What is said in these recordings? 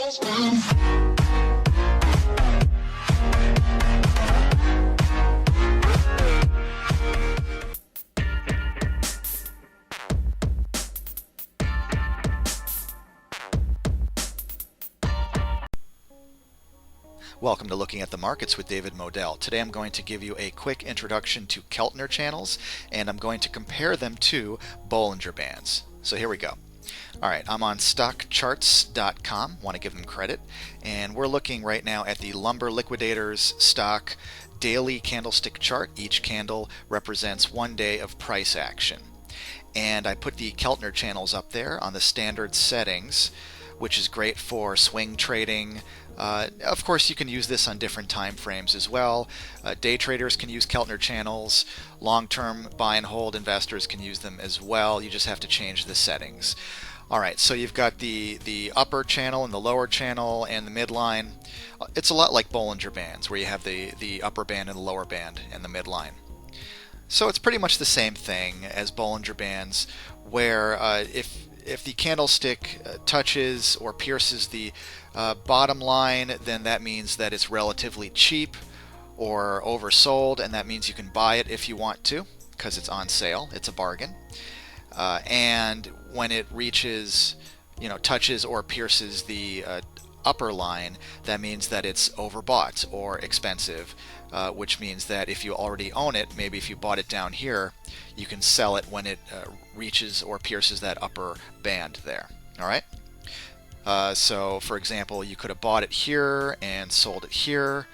Welcome to Looking at the Markets with David Modell. Today I'm going to give you a quick introduction to Keltner channels, and I'm going to compare them to Bollinger Bands. So here we go. Alright, I'm on stockcharts.com, want to give them credit, and we're looking right now at the Lumber Liquidators stock daily candlestick chart. Each candle represents 1 day of price action. And I put the Keltner channels up there on the standard settings, which is great for swing trading. Of course, you can use this on different time frames as well. Day traders can use Keltner channels. Long-term buy and hold investors can use them as well. You just have to change the settings. Alright, so you've got the upper channel and the lower channel and the midline. It's a lot like Bollinger Bands, where you have the upper band and the lower band and the midline. So it's pretty much the same thing as Bollinger Bands, where if the candlestick touches or pierces the bottom line, then that means that it's relatively cheap or oversold, and that means you can buy it if you want to because it's on sale. It's a bargain. And when it reaches, touches or pierces the upper line, that means that it's overbought or expensive, which means that if you already own it, maybe if you bought it down here, you can sell it when it reaches or pierces that upper band there. All right. So, for example, you could have bought it here and sold it here,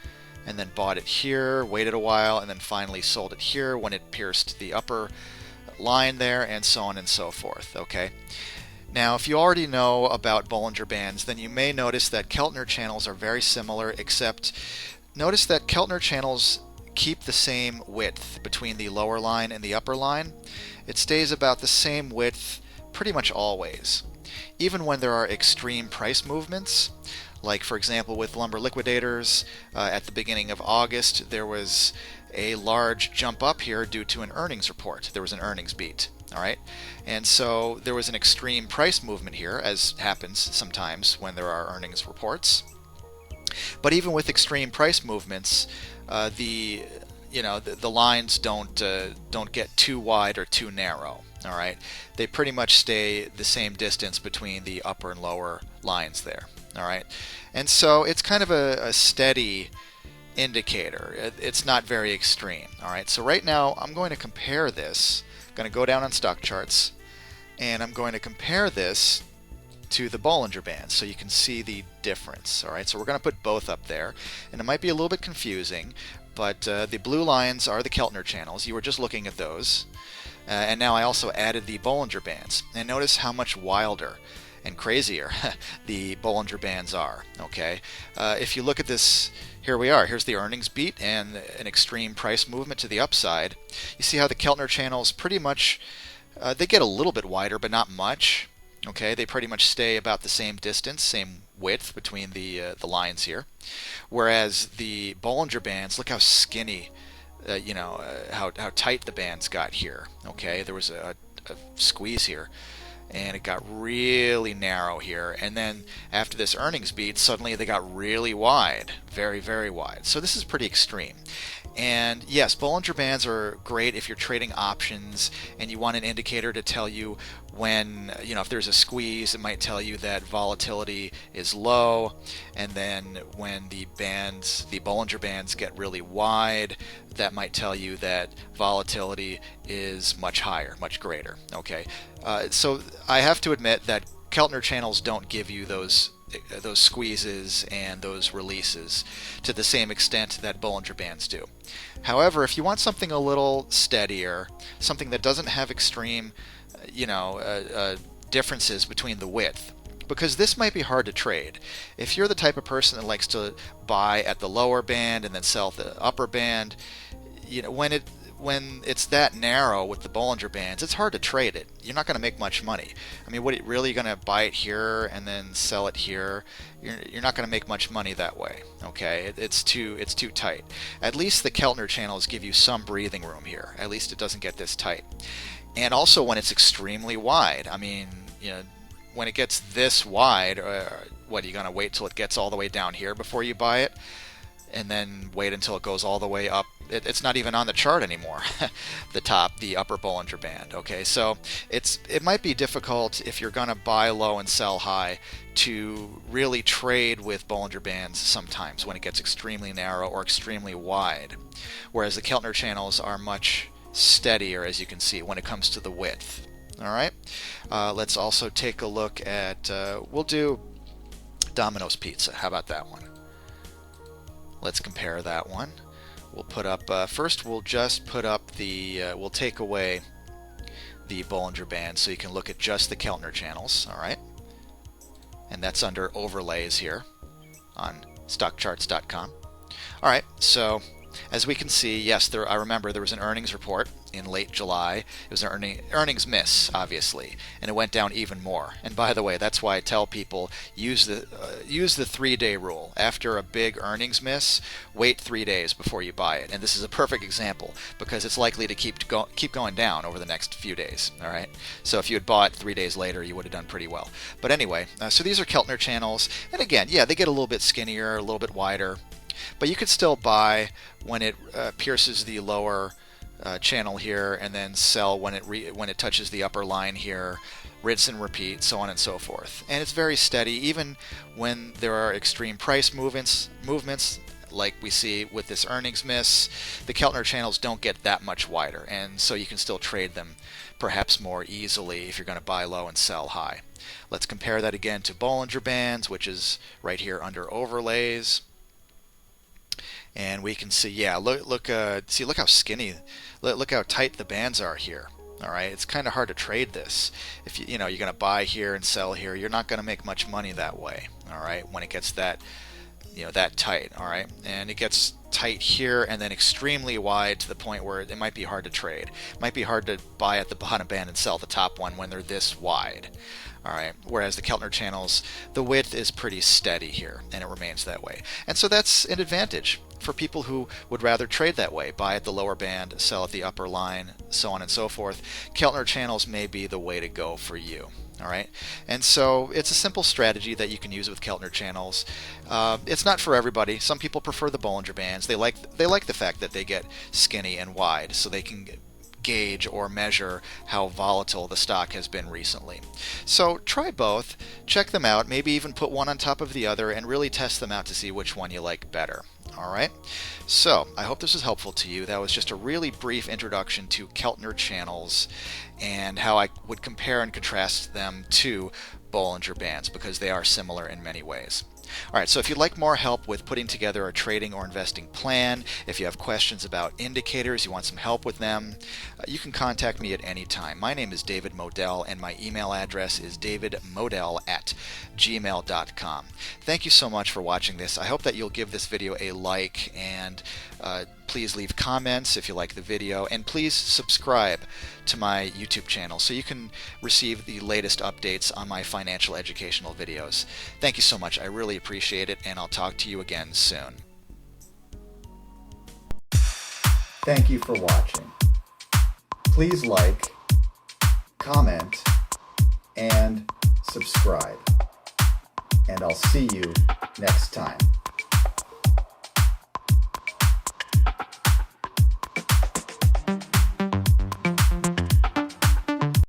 and then bought it here, waited a while, and then finally sold it here when it pierced the upper line there, and so on and so forth. Okay. Now, if you already know about Bollinger Bands, then you may notice that Keltner channels are very similar, except notice that Keltner channels keep the same width between the lower line and the upper line. It stays about the same width pretty much always. Even when there are extreme price movements, like for example with Lumber Liquidators, at the beginning of August, there was a large jump up here due to an earnings report. There was an earnings beat. All right, and so there was an extreme price movement here, as happens sometimes when there are earnings reports. But even with extreme price movements, the lines don't get too wide or too narrow. All right, they pretty much stay the same distance between the upper and lower lines there. All right, and so it's kind of a steady indicator. It's not very extreme. All right, so right now I'm going to compare this. I'm going to go down on stock charts, and I'm going to compare this to the Bollinger Bands so you can see the difference. All right, so we're going to put both up there, and it might be a little bit confusing, but the blue lines are the Keltner channels. You were just looking at those, and now I also added the Bollinger Bands, and notice how much wilder and crazier the Bollinger Bands are. Okay, if you look at this, here we are. Here's the earnings beat and an extreme price movement to the upside. You see how the Keltner channels pretty much, they get a little bit wider, but not much. Okay, they pretty much stay about the same distance, same width between the lines here. Whereas the Bollinger Bands, look how skinny, how tight the bands got here. Okay, there was a squeeze here, and it got really narrow here, and then after this earnings beat, suddenly they got really wide, very, very wide. So this is pretty extreme. And yes, Bollinger Bands are great if you're trading options and you want an indicator to tell you when, if there's a squeeze, it might tell you that volatility is low, and then when the Bollinger Bands get really wide, that might tell you that volatility is much higher, much greater. Okay, so I have to admit that Keltner channels don't give you those squeezes and those releases to the same extent that Bollinger Bands do. However, if you want something a little steadier, something that doesn't have extreme, differences between the width, because this might be hard to trade. If you're the type of person that likes to buy at the lower band and then sell at the upper band, when it's that narrow with the Bollinger Bands, it's hard to trade it. You're not going to make much money. I mean, what, really going to buy it here and then sell it here? You're not going to make much money that way. Okay, it's too tight. At least the Keltner channels give you some breathing room here. At least it doesn't get this tight. And also when it's extremely wide. I mean, when it gets this wide, what, are you going to wait till it gets all the way down here before you buy it? And then wait until it goes all the way up. It's not even on the chart anymore, the upper Bollinger Band. Okay, so it might be difficult if you're going to buy low and sell high to really trade with Bollinger Bands sometimes when it gets extremely narrow or extremely wide, whereas the Keltner channels are much steadier, as you can see, when it comes to the width. All right, let's also take a look at, we'll do Domino's Pizza. How about that one? Let's compare that one. We'll put up, first we'll just put up we'll take away the Bollinger Band so you can look at just the Keltner channels, all right? And that's under overlays here on stockcharts.com. All right, so as we can see, yes, I remember there was an earnings report in late July. It was an earnings miss, obviously, and it went down even more. And by the way, that's why I tell people use the 3-day rule. After a big earnings miss, wait 3 days before you buy it. And this is a perfect example because it's likely to keep going down over the next few days. All right. So if you had bought 3 days later, you would have done pretty well. But anyway, so these are Keltner channels, and again, yeah, they get a little bit skinnier, a little bit wider. But you could still buy when it pierces the lower channel here, and then sell when it touches the upper line here, rinse and repeat, so on and so forth. And it's very steady, even when there are extreme price movements like we see with this earnings miss. The Keltner channels don't get that much wider, and so you can still trade them perhaps more easily if you're going to buy low and sell high. Let's compare that again to Bollinger Bands, which is right here under overlays. And we can see, yeah, look how skinny, look how tight the bands are here. All right, it's kind of hard to trade this. If you're going to buy here and sell here, you're not going to make much money that way. All right, when it gets that, that tight. All right, and it gets tight here and then extremely wide to the point where it might be hard to trade. It might be hard to buy at the bottom band and sell the top one when they're this wide. All right, whereas the Keltner channels, the width is pretty steady here, and it remains that way. And so that's an advantage for people who would rather trade that way, buy at the lower band, sell at the upper line, so on and so forth. Keltner channels may be the way to go for you. All right, and so it's a simple strategy that you can use with Keltner channels. It's not for everybody. Some people prefer the Bollinger Bands. They like the fact that they get skinny and wide, so they can gauge or measure how volatile the stock has been recently. So try both, check them out, maybe even put one on top of the other and really test them out to see which one you like better. All right, so I hope this was helpful to you. That was just a really brief introduction to Keltner channels and how I would compare and contrast them to Bollinger Bands, because they are similar in many ways. All right, so if you'd like more help with putting together a trading or investing plan, if you have questions about indicators, you want some help with them, you can contact me at any time. My name is David Modell, and my email address is davidmodell@gmail.com. Thank you so much for watching this. I hope that you'll give this video a like, and please leave comments if you like the video, and please subscribe to my YouTube channel so you can receive the latest updates on my financial educational videos. Thank you so much. I really appreciate it, and I'll talk to you again soon. Thank you for watching. Please like, comment, and subscribe. And I'll see you next time.